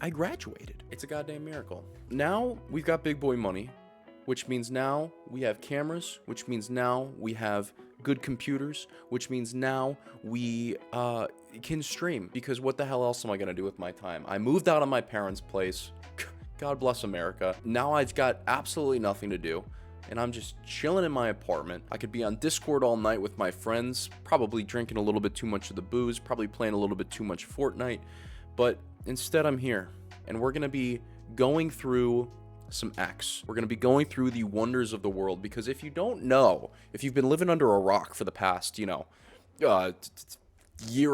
I graduated. It's a goddamn miracle. Now we've got big boy money, which means now we have cameras, which means now we have good computers, which means now we can stream, because what the hell else am I gonna do with my time? I moved out of my parents' place. God bless America. Now I've got absolutely nothing to do, and I'm just chilling in my apartment. I could be on Discord all night with my friends, probably drinking a little bit too much of the booze, probably playing a little bit too much Fortnite, but instead I'm here, and we're gonna be going through some X. We're gonna be going through the wonders of the world, because if you don't know, if you've been living under a rock for the past, year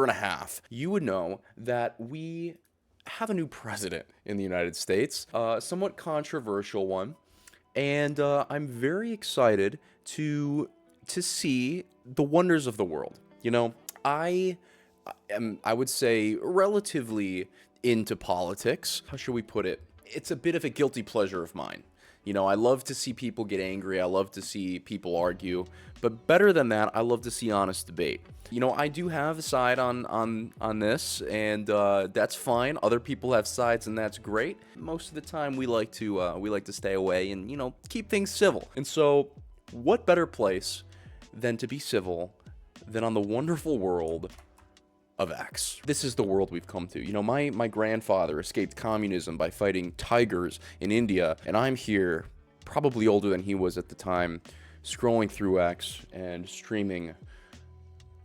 and a half, you would know that we have a new president in the United States, somewhat controversial one, and I'm very excited to see the wonders of the world. I would say, relatively into politics. How should we put it? It's a bit of a guilty pleasure of mine. I love to see people get angry. I love to see people argue. But better than that, I love to see honest debate. I do have a side on this, and that's fine. Other people have sides, and that's great. Most of the time, we like to stay away and keep things civil. And so, what better place than to be civil than on the wonderful world of X? This is the world we've come to. My grandfather escaped communism by fighting tigers in India, and I'm here, probably older than he was at the time, scrolling through X and streaming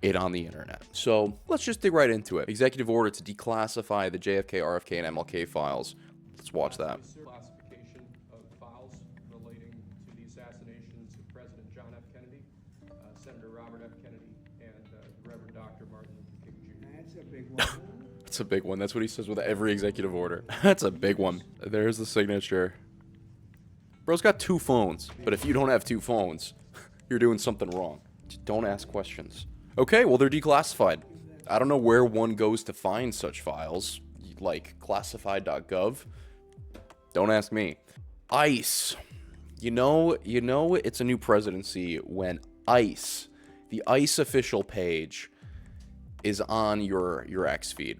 it on the internet. So let's just dig right into it. Executive order to declassify the JFK, RFK, and MLK files. Let's watch that. Classification of files relating to the assassinations of President John F. Kennedy, Senator Robert F. Kennedy, and Reverend Dr. Martin Luther King Jr. That's a big one. That's a big one. That's what he says with every executive order. That's a big one. There's the signature. Bro's got 2 phones, but if you don't have 2 phones, you're doing something wrong. Just don't ask questions. Okay, well, they're declassified. I don't know where one goes to find such files, like classified.gov. Don't ask me. ICE. It's a new presidency when ICE, the ICE official page, is on your X feed.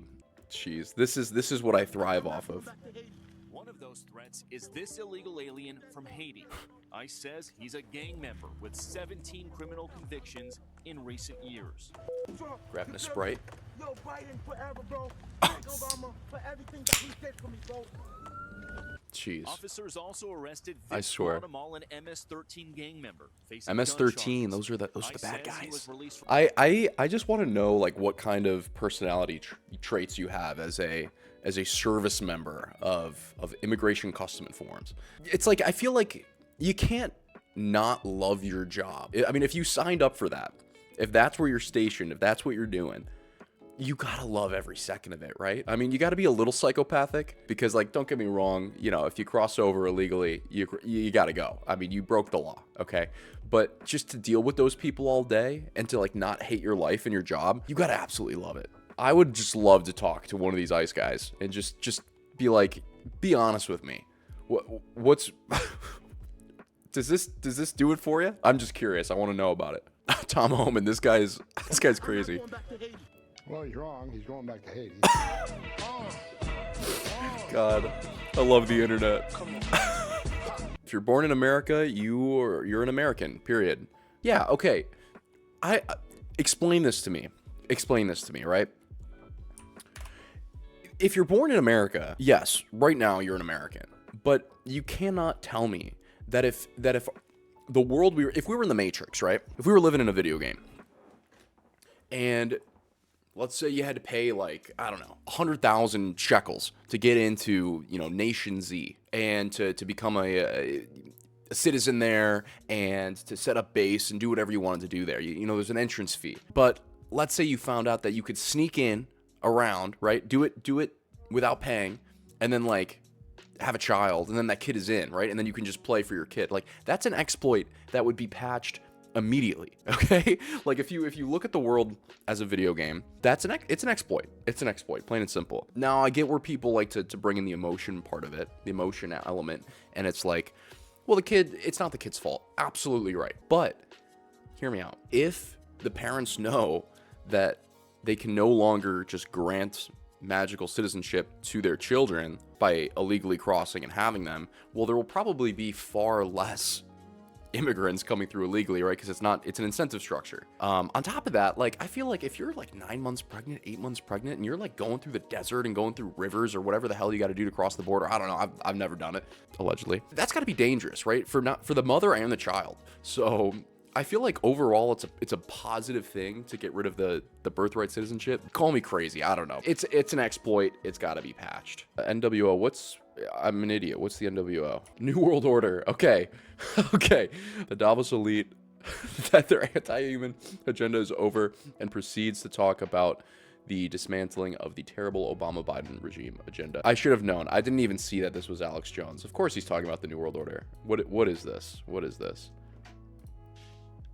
Jeez, this is what I thrive off of. One of those threats is this illegal alien from Haiti. ICE says he's a gang member with 17 criminal convictions in recent years. Grabbing a Sprite. Yo, Biden forever, bro. Thank Obama for everything that he did for me, bro. Jeez. Officers also arrested I Vic swear. Guatemala, an MS-13 gang member. facing MS-13, gun those are the charges. bad ICE says he guys. was released from- I just want to know what kind of personality traits you have as a service member of Immigration Custom Informs. It's I feel like you can't not love your job. I mean, if you signed up for that, if that's where you're stationed, if that's what you're doing, you gotta love every second of it, right? I mean, you gotta be a little psychopathic, because don't get me wrong, if you cross over illegally, you gotta go. I mean, you broke the law, okay? But just to deal with those people all day and to not hate your life and your job, you gotta absolutely love it. I would just love to talk to one of these ICE guys and just be honest with me. What's does this do it for you? I'm just curious. I want to know about it. Tom Homan, this guy's crazy. Well, he's wrong. He's going back to Haiti. God, I love the internet. If you're born in America, you're an American. Period. Yeah. Okay. Explain this to me. Right? If you're born in America, yes, right now you're an American. But you cannot tell me that if the world if we were in the Matrix, right? If we were living in a video game, and let's say you had to pay 100,000 shekels to get into Nation Z and to become a citizen there and to set up base and do whatever you wanted to do there. There's an entrance fee. But let's say you found out that you could sneak in around, right? Do it without paying, and then have a child, and then that kid is in, right? And then you can just play for your kid. That's an exploit that would be patched immediately, okay? If you look at the world as a video game, it's an exploit. It's an exploit, plain and simple. Now, I get where people like to bring in the emotion part of it, the emotion element, and it's well, it's not the kid's fault. Absolutely right. But hear me out. If the parents know that they can no longer just grant magical citizenship to their children by illegally crossing and having them, well, there will probably be far less immigrants coming through illegally, right? Because it's an incentive structure. On top of that, like, I feel like if you're like 9 months pregnant, 8 months pregnant, and you're like going through the desert and going through rivers or whatever the hell you got to do to cross the border, I don't know, I've never done it, allegedly. That's got to be dangerous, right? For the mother and the child. So I feel like overall it's a positive thing to get rid of the birthright citizenship. Call me crazy, I don't know. It's an exploit. It's got to be patched. NWO, I'm an idiot. What's the NWO? New World Order. Okay. Okay. The Davos elite that their anti-human agenda is over and proceeds to talk about the dismantling of the terrible Obama-Biden regime agenda. I should have known. I didn't even see that this was Alex Jones. Of course he's talking about the New World Order. What is this? What is this?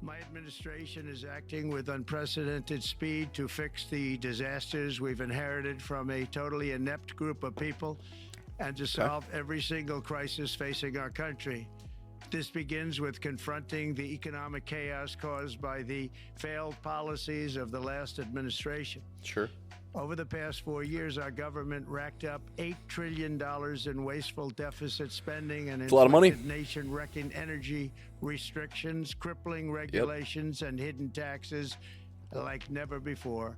My administration is acting with unprecedented speed to fix the disasters we've inherited from a totally inept group of people and to solve every single crisis facing our country. This begins with confronting the economic chaos caused by the failed policies of the last administration. Sure. Over the past 4 years, our government racked up $8 trillion in wasteful deficit spending and a lot of money. nation-wrecking energy restrictions, crippling regulations, and hidden taxes like never before.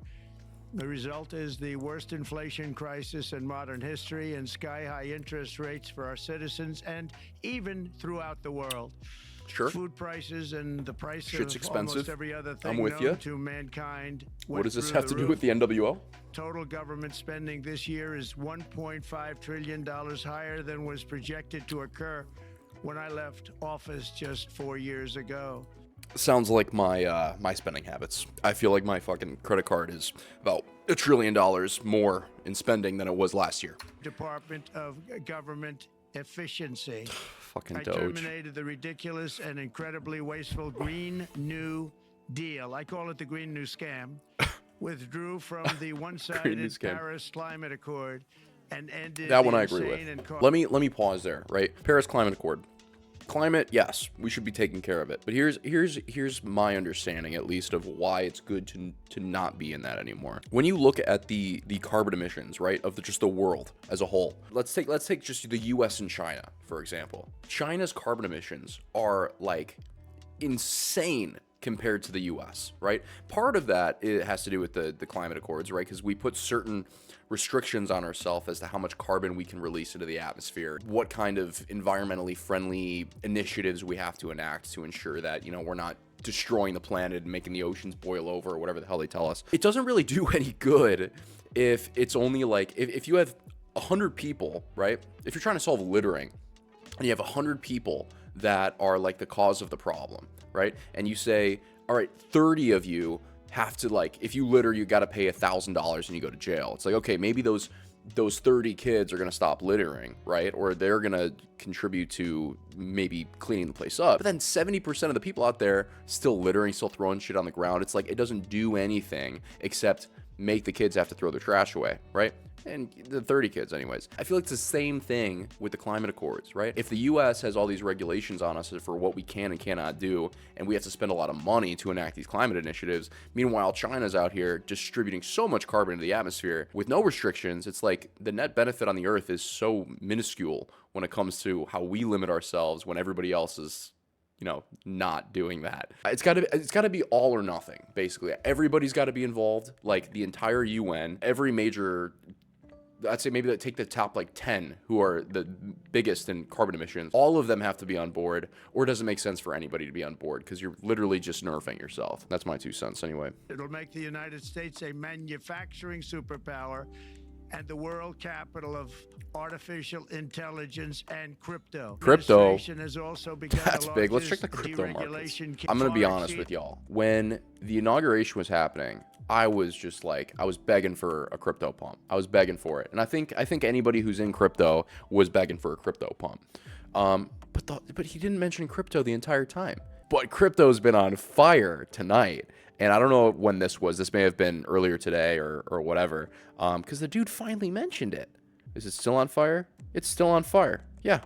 The result is the worst inflation crisis in modern history and sky-high interest rates for our citizens and even throughout the world. Sure. Food prices and the price Shit's of expensive. almost every other thing I'm with known you. to mankind. What went does this through have to do roof. with the NWO? Total government spending this year is $1.5 trillion higher than was projected to occur when I left office just 4 years ago. Sounds like my spending habits. I feel like my fucking credit card is about $1 trillion more in spending than it was last year. Department of Government Efficiency. Fucking I Doge. terminated the ridiculous and incredibly wasteful Green New Deal. I call it the Green New Scam. Withdrew from the Green New one-sided Scam. Paris Climate Accord and ended That the one I agree insane and with. Let me pause there, right? Paris Climate Accord. Climate, yes, we should be taking care of it. But here's my understanding, at least, of why it's good to not be in that anymore. When you look at the carbon emissions, right, of just the world as a whole. Let's take just the US and China, for example. China's carbon emissions are like insane compared to the US, right? Part of that, it has to do with the climate accords, right? Because we put certain restrictions on ourselves as to how much carbon we can release into the atmosphere, what kind of environmentally friendly initiatives we have to enact to ensure that, you know, we're not destroying the planet and making the oceans boil over or whatever the hell they tell us. It doesn't really do any good if it's only like, if you have 100 people, right? If you're trying to solve littering and you have 100 people that are like the cause of the problem, right? And you say, all right, 30 of you have to, like, if you litter, you got to pay $1,000 and you go to jail. It's like, okay, maybe those 30 kids are going to stop littering, right? Or they're going to contribute to maybe cleaning the place up. But then 70% of the people out there still littering, still throwing shit on the ground. It's like, it doesn't do anything except make the kids have to throw their trash away, right? And the 30 kids anyways. I feel like it's the same thing with the climate accords, right? If the US has all these regulations on us for what we can and cannot do, and we have to spend a lot of money to enact these climate initiatives, meanwhile, China's out here distributing so much carbon into the atmosphere with no restrictions, it's like the net benefit on the earth is so minuscule when it comes to how we limit ourselves when everybody else is, you know, not doing that. It's got to be all or nothing, basically. Everybody's got to be involved, like the entire UN, every major, I'd say maybe take the top like 10 who are the biggest in carbon emissions. All of them have to be on board, or it doesn't make sense for anybody to be on board because you're literally just nerfing yourself. That's my 2 cents anyway. It'll make the United States a manufacturing superpower and the world capital of artificial intelligence and crypto. Crypto. Administration has also begun That's the big. Let's check largest the crypto markets. deregulation I'm going to be far honest with exceed- y'all. When the inauguration was happening, I was just like, I was begging for a crypto pump. I was begging for it. And I think anybody who's in crypto was begging for a crypto pump. But he didn't mention crypto the entire time. But crypto's been on fire tonight. And I don't know when this was. This may have been earlier today or whatever. Because the dude finally mentioned it. Is it still on fire? It's still on fire. Yeah.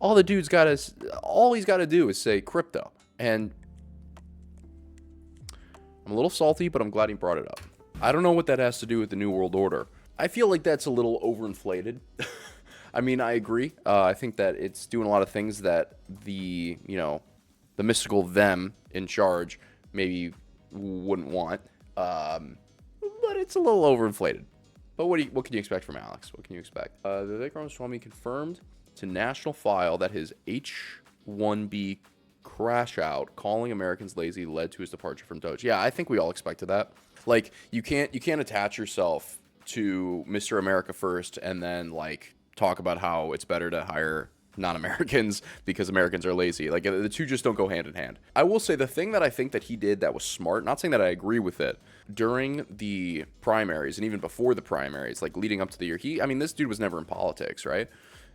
All he's got to do is say crypto. And I'm a little salty, but I'm glad he brought it up. I don't know what that has to do with the New World Order, I feel like that's a little overinflated. I mean, I agree. I think that it's doing a lot of things that the mystical them in charge maybe wouldn't want. But it's a little overinflated. But what can you expect from Alex? What can you expect? Vivek Ramaswamy confirmed to National File that his H-1B crash out, calling Americans lazy, led to his departure from Doge. Yeah, I think we all expected that. Like, you can't attach yourself to Mr. America first and then like talk about how it's better to hire non-Americans because Americans are lazy. Like, the two just don't go hand in hand. I will say the thing that I think that he did that was smart, not saying that I agree with it, during the primaries and even before the primaries, like leading up to the year, this dude was never in politics, right?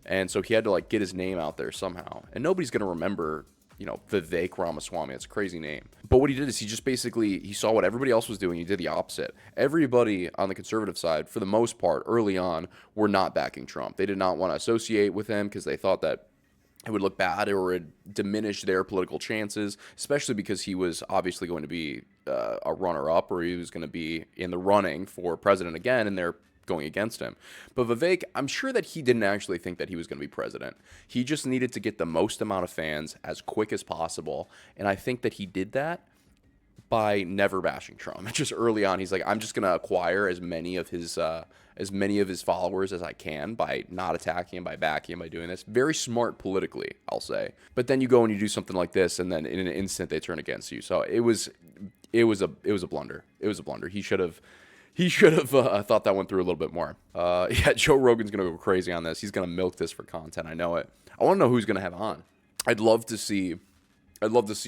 And so he had to like get his name out there somehow. And nobody's going to remember, Vivek Ramaswamy. It's a crazy name. But what he did is he just basically, he saw what everybody else was doing. He did the opposite. Everybody on the conservative side, for the most part, early on, were not backing Trump. They did not want to associate with him because they thought that it would look bad or would diminish their political chances, especially because he was obviously going to be a runner-up, or he was going to be in the running for president again, and they're going against him. But Vivek, I'm sure that he didn't actually think that he was going to be president. He just needed to get the most amount of fans as quick as possible, and I think that he did that by never bashing Trump. Just early on, he's like, I'm just going to acquire as many of his followers as I can by not attacking him, by backing him, by doing this. Very smart politically, I'll say. But then you go and you do something like this, and then in an instant they turn against you. So it was a blunder. It was a blunder. He should have thought that one through a little bit more. Yeah, Joe Rogan's going to go crazy on this. He's going to milk this for content. I know it. I want to know who's going to have on. I'd love to see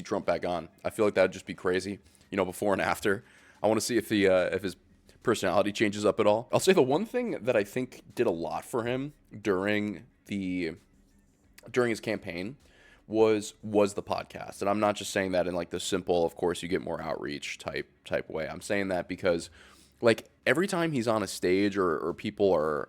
Trump back on. I feel like that would just be crazy, before and after. I want to see if his personality changes up at all. I'll say the one thing that I think did a lot for him during his campaign was the podcast. And I'm not just saying that in like the simple, of course you get more outreach type way. I'm saying that because like every time he's on a stage or people are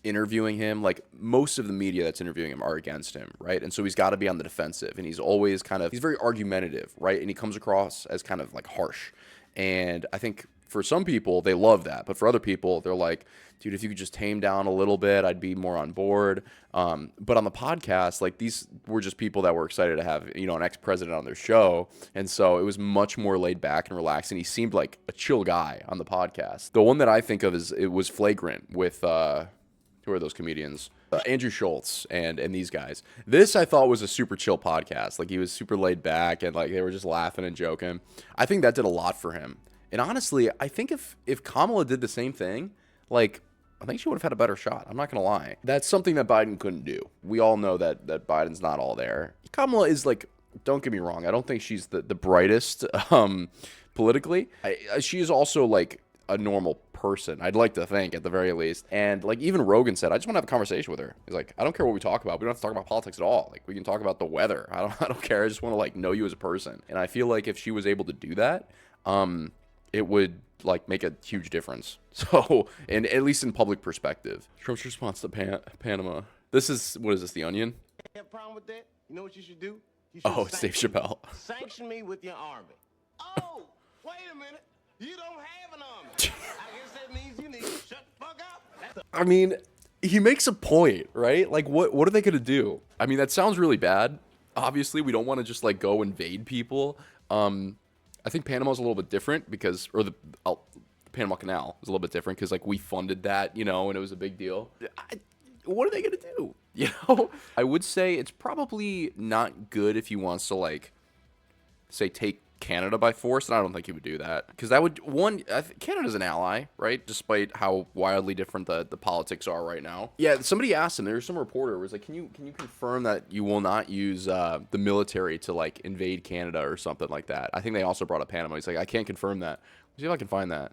interviewing him, like most of the media that's interviewing him are against him, right? And so he's got to be on the defensive, and he's always he's very argumentative, right? And he comes across as kind of like harsh. And I think for some people, they love that. But for other people, they're like, dude, if you could just tame down a little bit, I'd be more on board. But on the podcast, like these were just people that were excited to have, an ex-president on their show. And so it was much more laid back and relaxed. And he seemed like a chill guy on the podcast. The one that I think of it was Flagrant with, who are those comedians? Andrew Schultz and these guys. This I thought was a super chill podcast. Like he was super laid back and like they were just laughing and joking. I think that did a lot for him. And honestly, I think if Kamala did the same thing, like, I think she would have had a better shot. I'm not going to lie. That's something that Biden couldn't do. We all know that Biden's not all there. Kamala is like, don't get me wrong, I don't think she's the brightest politically. She is also like a normal person, I'd like to think, at the very least. And like even Rogan said, I just want to have a conversation with her. He's like, I don't care what we talk about. We don't have to talk about politics at all. Like we can talk about the weather. I don't care. I just want to like know you as a person. And I feel like if she was able to do that, it would like make a huge difference. So, and at least in public perspective. Trump's response to Panama. What is this, The Onion? Have a problem with that? You know what you should do? You Oh, it's Dave Chappelle. Sanction me with your army. Oh, wait a minute. You don't have an army. I guess that means you need to shut the fuck up. I mean, he makes a point, right? Like, what are they going to do? I mean, that sounds really bad. Obviously, we don't want to just, like, go invade people. I think Panama's a little bit different because, or the Panama Canal is a little bit different because, like, we funded that, and it was a big deal. What are they going to do? I would say it's probably not good if he wants to, like, say, take Canada by force, and I don't think he would do that because that would Canada's an ally, right? Despite how wildly different the politics are right now. Yeah, somebody asked him. There was some reporter who was like, "Can you confirm that you will not use the military to like invade Canada or something like that?" I think they also brought up Panama. He's like, "I can't confirm that. Let's see if I can find that."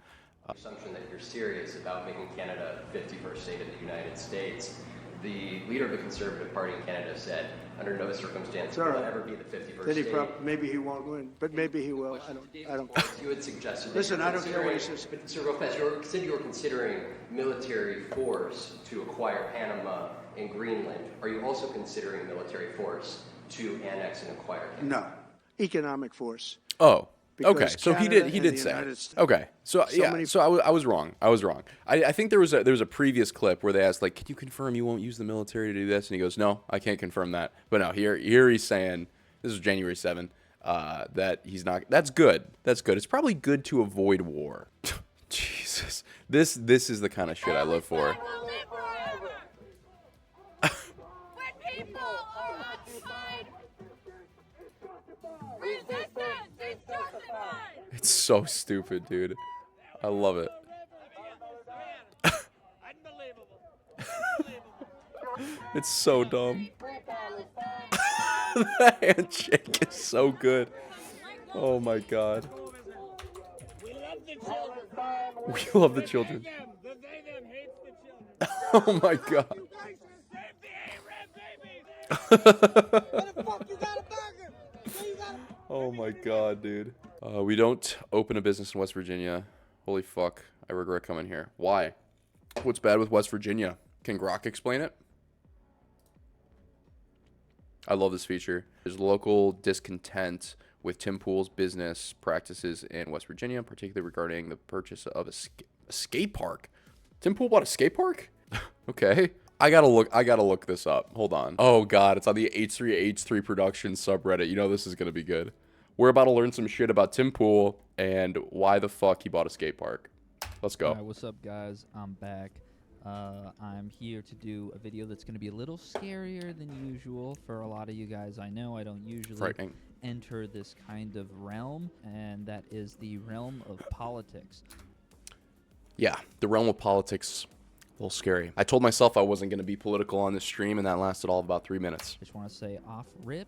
Assumption that you're serious about making Canada 51st state of the United States. The leader of the Conservative Party in Canada said, under no circumstance will it ever be the 51st state. Maybe he won't win, but maybe he will. I don't. You had suggested. Listen, I don't care what he says. But Sir Lopez, you were considering military force to acquire Panama and Greenland. Are you also considering military force to annex and acquire Canada? No, economic force. Oh, because Okay, so he Canada did and the say. United States- Okay, so, yeah, many- so I was wrong. I was wrong. I think there was a previous clip where they asked, like, can you confirm you won't use the military to do this? And he goes, no, I can't confirm that. But no, here he's saying, this is January 7th, that he's not. That's good. That's good. It's probably good to avoid war. Jesus, this is the kind of shit I live for. When people are outside, resistance is justified. It's so stupid, dude. I love it. It's so dumb. The handshake is so good. Oh my god. We love the children. Oh my god. Oh my god, dude. We don't open a business in West Virginia. Holy fuck. I regret coming here. Why? What's bad with West Virginia? Can Grok explain it? I love this feature. There's local discontent with Tim Pool's business practices in West Virginia, particularly regarding the purchase of a skate park. Tim Pool bought a skate park? Okay. I gotta look this up. Hold on. Oh god, it's on the H3H3 Productions subreddit. You know this is gonna be good. We're about to learn some shit about Tim Pool and why the fuck he bought a skate park. Let's go. Alright, what's up, guys? I'm back. I'm here to do a video that's going to be a little scarier than usual for a lot of you guys. I know I don't usually Frightening. enter this kind of realm, and that is the realm of politics. Yeah, the realm of politics, a little scary. I told myself I wasn't going to be political on this stream, and that lasted all of about 3 minutes. Just want to say off rip,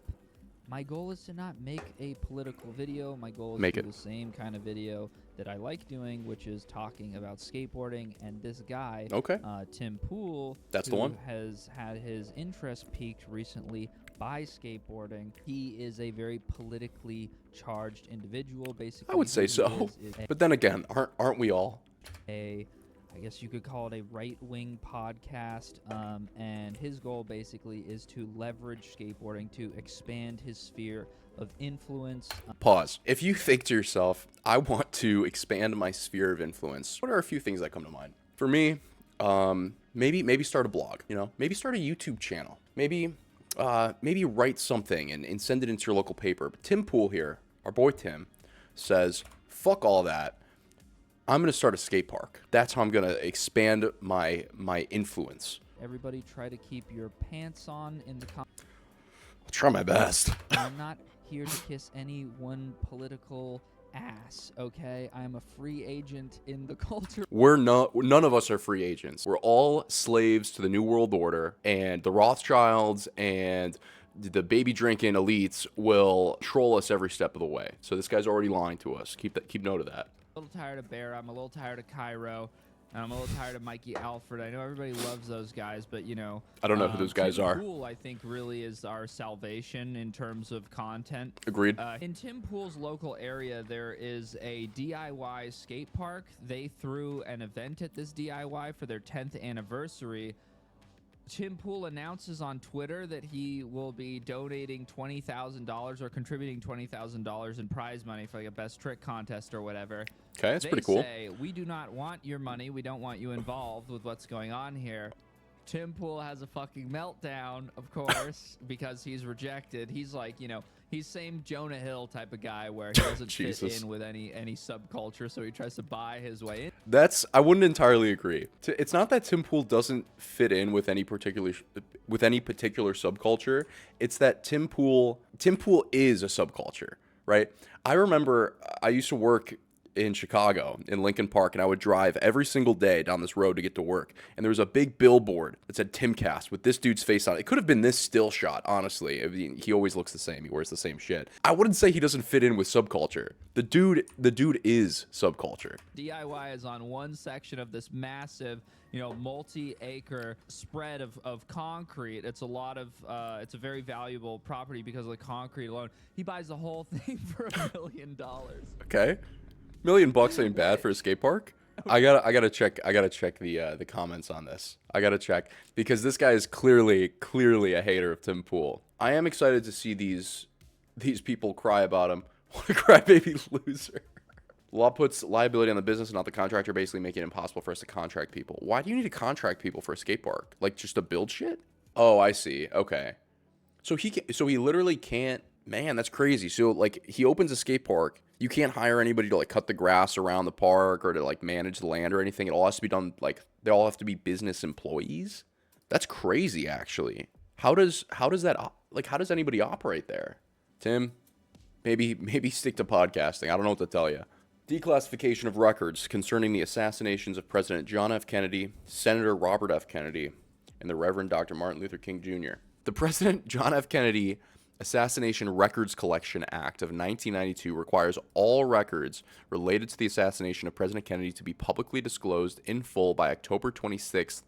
my goal is to not make a political video. My goal is Make to it. do the same kind of video that I like doing, which is talking about skateboarding. And this guy, Okay. Tim Pool, That's the who one. has had his interest piqued recently by skateboarding. He is a very politically charged individual. Basically, I would who say he so. is But then again, aren't we all? I guess you could call it a right-wing podcast, and his goal basically is to leverage skateboarding to expand his sphere of influence. Pause. If you think to yourself, I want to expand my sphere of influence, what are a few things that come to mind? For me, maybe start a blog, you know? Maybe start a YouTube channel. Maybe write something and send it into your local paper. But Tim Pool here, our boy Tim, says, fuck all that. I'm going to start a skate park. That's how I'm going to expand my influence. Everybody try to keep your pants on in the comments. I'll try my best. I'm not here to kiss any one political ass, okay? I'm a free agent in the culture. None of us are free agents. We're all slaves to the New World Order, and the Rothschilds and the baby drinking elites will troll us every step of the way. So this guy's already lying to us. Keep note of that. A little tired of Bear. I'm a little tired of Cairo. And I'm a little tired of Mikey Alfred. I know everybody loves those guys, but you know, I don't know who those guys Tim are. Pool, I think, really is our salvation in terms of content. Agreed. In Tim Pool's local area, there is a DIY skate park. They threw an event at this DIY for their 10th anniversary. Tim Pool announces on Twitter that he will be donating $20,000 or contributing $20,000 in prize money for like a best trick contest or whatever. Okay, that's They pretty cool. say, we do not want your money. We don't want you involved with what's going on here. Tim Pool has a fucking meltdown, of course, because he's rejected. He's like, you know, he's same Jonah Hill type of guy where he doesn't fit Jesus. in with any subculture, so he tries to buy his way in. I wouldn't entirely agree. It's not that Tim Pool doesn't fit in with any particular subculture. It's that Tim Pool is a subculture, right? I remember I used to work in Chicago, in Lincoln Park, and I would drive every single day down this road to get to work. And there was a big billboard that said Timcast with this dude's face on it. It could have been this still shot, honestly. I mean, he always looks the same. He wears the same shit. I wouldn't say he doesn't fit in with subculture. The dude is subculture. DIY is on one section of this massive, you know, multi-acre spread of concrete. It's a lot of, it's a very valuable property because of the concrete alone. He buys the whole thing for $1 million. Okay. $1 million ain't bad for a skate park. I gotta check the comments on this. I gotta check because this guy is clearly a hater of Tim Pool. I am excited to see these people cry about him What a crybaby loser. Law puts liability on the business and not the contractor, basically making it impossible for us to contract people. Why do you need to contract people for a skate park? Like, just to build shit? Oh, I see. Okay. So he literally can't. Man, that's crazy. So, like, he opens a skate park. You can't hire anybody to, like, cut the grass around the park or to, like, manage the land or anything. It all has to be done, like, they all have to be business employees. That's crazy, actually. How does anybody operate there? Tim, maybe stick to podcasting. I don't know what to tell you. Declassification of records concerning the assassinations of President John F. Kennedy, Senator Robert F. Kennedy, and the Reverend Dr. Martin Luther King Jr. The President John F. Kennedy Assassination Records Collection Act of 1992 requires all records related to the assassination of President Kennedy to be publicly disclosed in full by October 26th,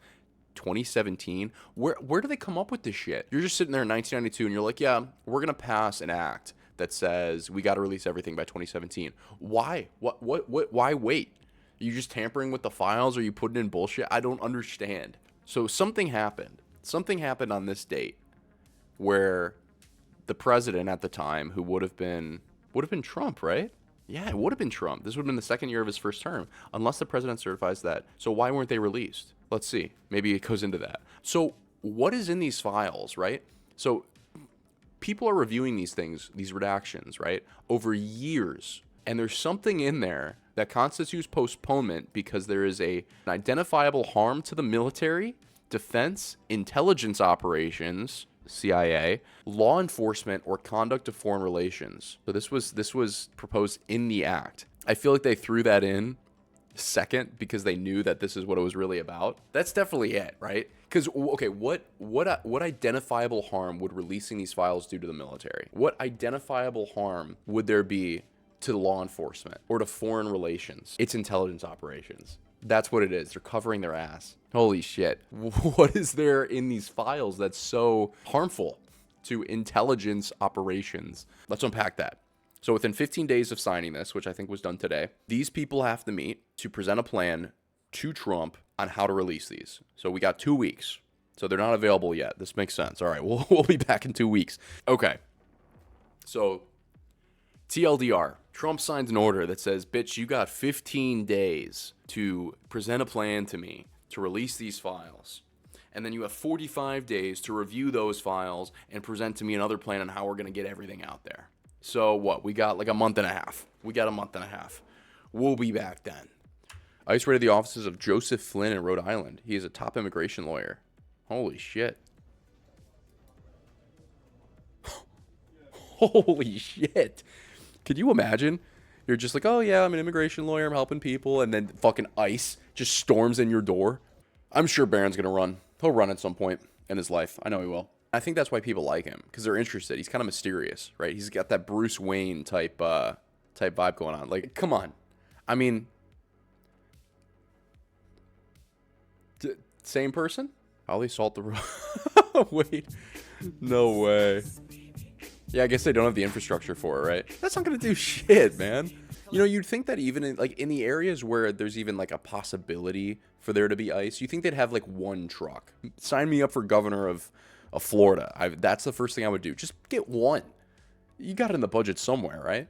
2017. Where do they come up with this shit? You're just sitting there in 1992 and you're like, yeah, we're going to pass an act that says we got to release everything by 2017. Why? Why wait? Are you just tampering with the files? Are you putting in bullshit? I don't understand. So something happened. Something happened on this date where the president at the time, who would have been Trump, right? Yeah, it would have been Trump. This would have been the second year of his first term, unless the president certifies that. So why weren't they released? Let's see. Maybe it goes into that. So what is in these files, right? So people are reviewing these things, these redactions, right, over years. And there's something in there that constitutes postponement because there is an identifiable harm to the military, defense, intelligence operations, CIA, law enforcement, or conduct of foreign relations. So this was proposed in the act. I feel like they threw that in second because they knew that this is what it was really about. That's definitely it, right? Because, okay, what identifiable harm would releasing these files do to the military? What identifiable harm would there be to law enforcement or to foreign relations? It's intelligence operations. That's what it is. They're covering their ass. Holy shit. What is there in these files that's so harmful to intelligence operations? Let's unpack that. So within 15 days of signing this, which I think was done today, these people have to meet to present a plan to Trump on how to release these. So we got 2 weeks. So they're not available yet. This makes sense. All right, we'll be back in 2 weeks. Okay. So TLDR, Trump signs an order that says, bitch, you got 15 days to present a plan to me to release these files. And then you have 45 days to review those files and present to me another plan on how we're going to get everything out there. So what? We got like a month and a half. We'll be back then. ICE raided the offices of Joseph Flynn in Rhode Island. He is a top immigration lawyer. Holy shit. Holy shit. Could you imagine? You're just like, oh yeah, I'm an immigration lawyer, I'm helping people, and then fucking ICE just storms in your door. I'm sure Barron's gonna run. He'll run at some point in his life. I know he will. I think that's why people like him, because they're interested. He's kind of mysterious, right? He's got that Bruce Wayne type vibe going on. Like, come on. I mean, same person? How they salt the road? Wait, no way. Yeah, I guess they don't have the infrastructure for it, right? That's not gonna do shit, man. You know, you'd think that even in the areas where there's even like a possibility for there to be ICE, you think they'd have like one truck. Sign me up for governor of Florida. That's the first thing I would do. Just get one. You got it in the budget somewhere, right?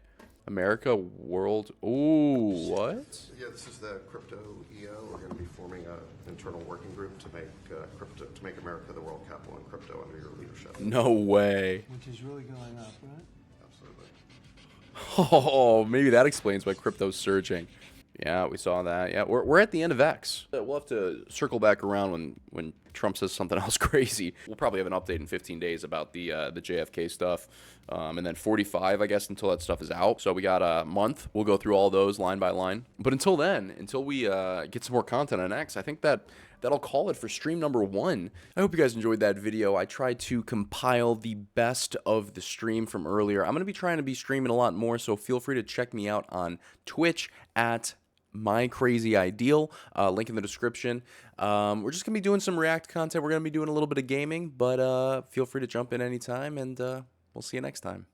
America World. Ooh, what? Yeah, this is the crypto EO. We're going to be forming an internal working group to make America the world capital in crypto under your leadership. No way. Which is really going up, right? Absolutely. Oh, maybe that explains why crypto's surging. Yeah, we saw that. Yeah, we're at the end of X. We'll have to circle back around when Trump says something else crazy. We'll probably have an update in 15 days about the JFK stuff, and then 45, I guess, until that stuff is out. So we got a month. We'll go through all those line by line. But until then, until we get some more content on X, I think that'll call it for stream number 1. I hope you guys enjoyed that video. I tried to compile the best of the stream from earlier. I'm going to be trying to be streaming a lot more, so feel free to check me out on Twitch at My Crazy Ideal, link in the description. We're just gonna be doing some React content. We're gonna be doing a little bit of gaming, but feel free to jump in anytime, and we'll see you next time.